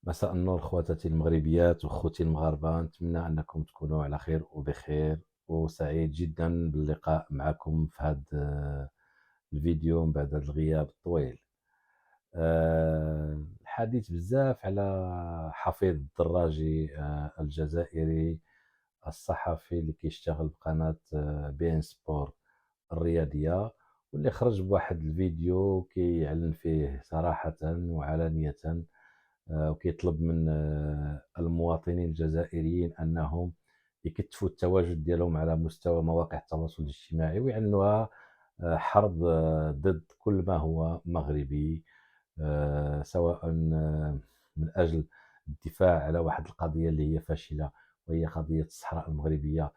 مساء النور خواتاتي المغربيات وخوتي المغاربة، نتمنى أنكم تكونوا على خير وبخير، وسعيد جدا باللقاء معكم في هذا الفيديو من بعد هذا الغياب الطويل. الحديث بزاف على حفيظ الدراجي الجزائري الصحفي اللي كيشتغل بقناة بي ان سبور الرياضية، واللي خرج بواحد الفيديو كيعلن فيه صراحة وعلانية وكيطلب من المواطنين الجزائريين أنهم يكثفوا التواجد ديالهم على مستوى مواقع التواصل الاجتماعي، ويعلنوها حرب ضد كل ما هو مغربي، سواء من أجل الدفاع على واحد القضية اللي هي فاشلة، وهي قضية الصحراء المغربية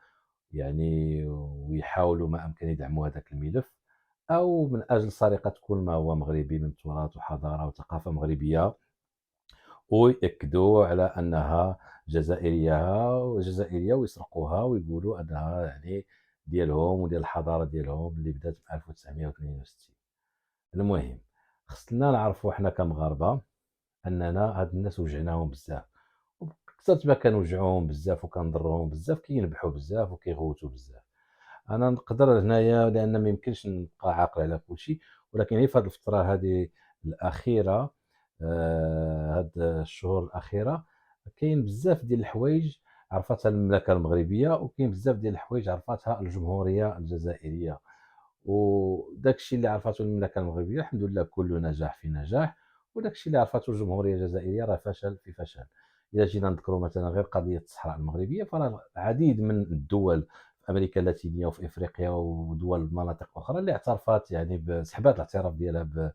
يعني، ويحاولوا ما أمكن يدعموا هذاك الملف، أو من أجل سرقة كل ما هو مغربي من تراث وحضارة وثقافة مغربية، ويأكدوا على أنها جزائرية ويسرقوها ويقولوا أنها يعني ديالهم وديال الحضارة ديالهم اللي بدات في 1962. المهم، خصنا نعرفوا حنا كمغاربة أننا هاد الناس وجعناهم بزاف، وكثرت ما كنوجعوهم بزاف وكنضروهم بزاف كينبحوا بزاف وكيغوتوا بزاف. انا نقدر هنايا لان ما يمكنش نبقى عاقل على كل شيء، ولكن هي في هذه الفتره هذه الاخيره، هاد الشهور الاخيره كاين بزاف ديال الحوايج عرفتها المملكه المغربيه، وكاين بزاف ديال الحوايج عرفتها الجمهوريه الجزائريه. وداك الشيء اللي عرفته المملكه المغربيه الحمد لله كله نجاح في نجاح، وداك الشيء اللي عرفته الجمهوريه الجزائريه راه فشل في فشل. الا جينا نذكروا مثلا غير قضيه الصحراء المغربيه، فراه العديد من الدول في امريكا اللاتينيه وفي افريقيا ودول مناطق اخرى اللي اعترفت يعني بسحبات الاعتراف ديالها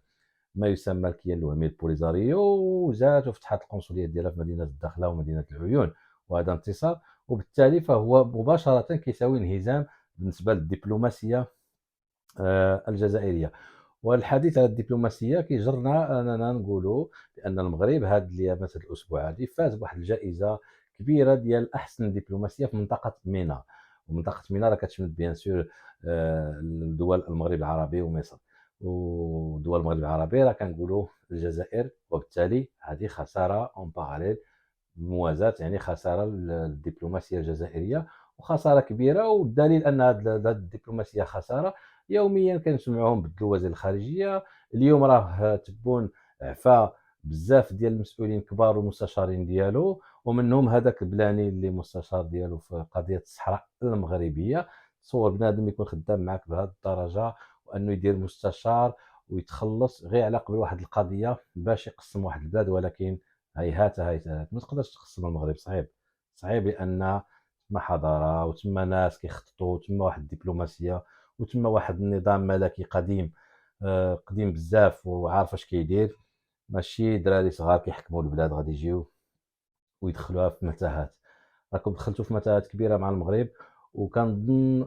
بما يسمى الكيان الوهمي البوليزاريو، وجات وفتحت القنصليات ديالها في مدينه الداخله ومدينه العيون، وهذا انتصار، وبالتالي فهو مباشره كيساوي انهزام بالنسبه للدبلوماسيه الجزائريه. والحديث على الدبلوماسيه كيجرنا اننا نقولوا بان المغرب هذه الايامات هذا الاسبوع هذه فاز بواحد الجائزه كبيره ديال احسن دبلوماسيه في منطقه مينا. ومنطقه مينا راه كتشمل بيان سور دول المغرب العربي ومصر، ودول المغرب العربي راه كنقولوا الجزائر، وبالتالي هذه خساره اون باراليل بالموازاه، يعني خساره للدبلوماسيه الجزائريه وخساره كبيره. والدليل ان هذه الدبلوماسيه خساره، يوميا كنسمعوهم بدلوا وزير الخارجيه. اليوم راه تبون عفا بزاف ديال المسؤولين كبار والمستشارين ديالو، ومنهم هذاك البلاني اللي مستشار ديالو في قضيه الصحراء المغربيه. تصور بنادم يكون خدام معك بهذه الدرجه، وانه يدير مستشار ويتخلص غير على قبل واحد القضيه باش يقسم واحد البلاد. ولكن هيهات هيهات ما تقدرش تقسم المغرب، صعيب صعيب، لان تما حضاره وتما ناس كيخططوا وتما واحد الدبلوماسيه وتما واحد النظام ملكي قديم، قديم بزاف وعارف اش كيدير. ماشي دراري صغار كيحكموا البلاد غادي يجيو ويدخلوها في متاهات. راكم دخلتوا في متاهات كبيره مع المغرب، وكنظن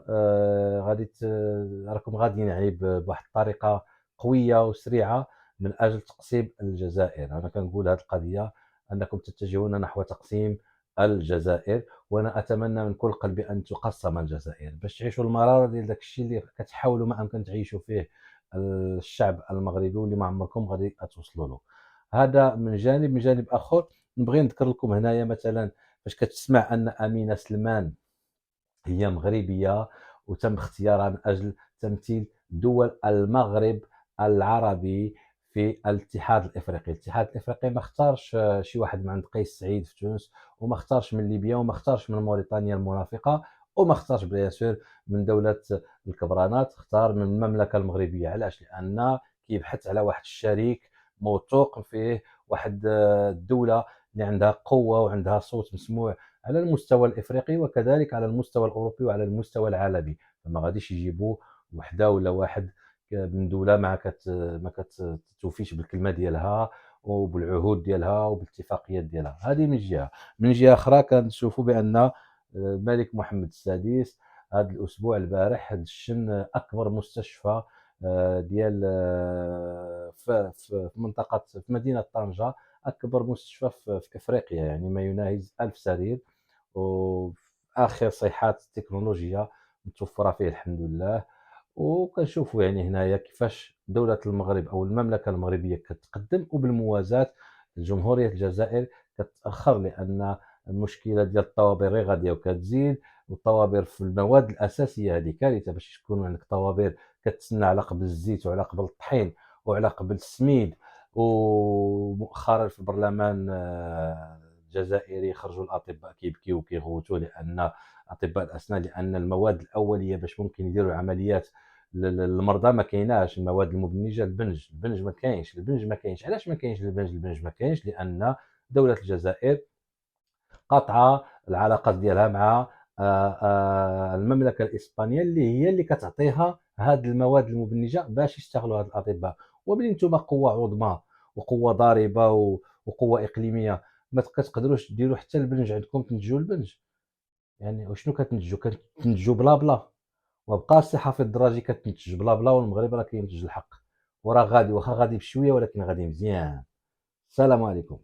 راكم غاديين يعني بواحد الطريقه قويه وسريعه من اجل تقسيم الجزائر. انا كنقول هذه القضيه انكم تتجهون نحو تقسيم الجزائر، وانا اتمنى من كل قلبي ان تقسم الجزائر باش تعيشوا المراره ديال داك الشيء اللي كتحاولوا ما امكن تعيشوا فيه الشعب المغربي، واللي ما عمركم غادي توصلوا له. هذا من جانب. من جانب اخر نبغي نذكر لكم هنايا مثلا فاش كتسمع ان امينه سلمان هي مغربيه وتم اختيارها من اجل تمثيل دول المغرب العربي في الاتحاد الافريقي. الاتحاد الافريقي ما اختارش شي واحد من عند قيس سعيد في تونس، وما اختارش من ليبيا، وما اختارش من موريتانيا المنافقه، وما اختارش بيان سور من دوله الكبرانات. اختار من المملكه المغربيه. علاش؟ لان كيبحث على واحد الشريك موثوق فيه، واحد الدوله اللي عندها قوه وعندها صوت مسموع على المستوى الافريقي وكذلك على المستوى الاوروبي وعلى المستوى العالمي. فما غاديش يجيبوا وحده ولا واحد من دوله ما كتوفيش بالكلمه ديالها وبالعهود ديالها وبالاتفاقيات ديالها. هذه من جهه. من جهه اخرى كنشوفوا بان الملك محمد السادس هذا الاسبوع البارح دشن اكبر مستشفى ديال في منطقه في مدينه طنجه، اكبر مستشفى في افريقيا، يعني ما يناهز 1000 سرير، وفي اخر صيحات التكنولوجيا متوفره فيه الحمد لله. وكنشوفوا يعني هنايا كيفاش دوله المغرب او المملكه المغربيه كتقدم، وبالموازاه جمهوريه الجزائر كتأخر، لأن المشكلة ديال الطوابير غير غادية وكتزيد، والطوابير في المواد الأساسية هذه كارثة. باش تكون عندك طوابير كتسنى على قبل الزيت وعلى قبل الطحين وعلى قبل السميد. ومؤخرا في البرلمان الجزائري خرجوا الأطباء كيبكيو وكيغوتوا، لأن أطباء الأسنان، لأن المواد الأولية باش ممكن يديروا عمليات للمرضى ما كايناش. المواد المبنجة، البنج ما كاينش. علاش ما كاينش البنج ما كاينش؟ لأن دولة الجزائر قاطعة العلاقات ديالها مع المملكة الإسبانية، اللي كتعطيها هاد المواد المبنجة باش يشتغلوا هاد الأطباء. وملي نتوما قوة عظمى وقوة ضاربة وقوة إقليمية ما كتقدروش ديروا حتى البنج عندكم، تنتجوا البنج. يعني وشنو كتنتجوا؟ كتنتجوا بلا بلا. وبقى الصحة في الدراجي كتنتج بلا بلا، والمغرب راه كينتج الحق، وراه غادي، واخا غادي بشوية ولكن غادي مزيان. السلام عليكم.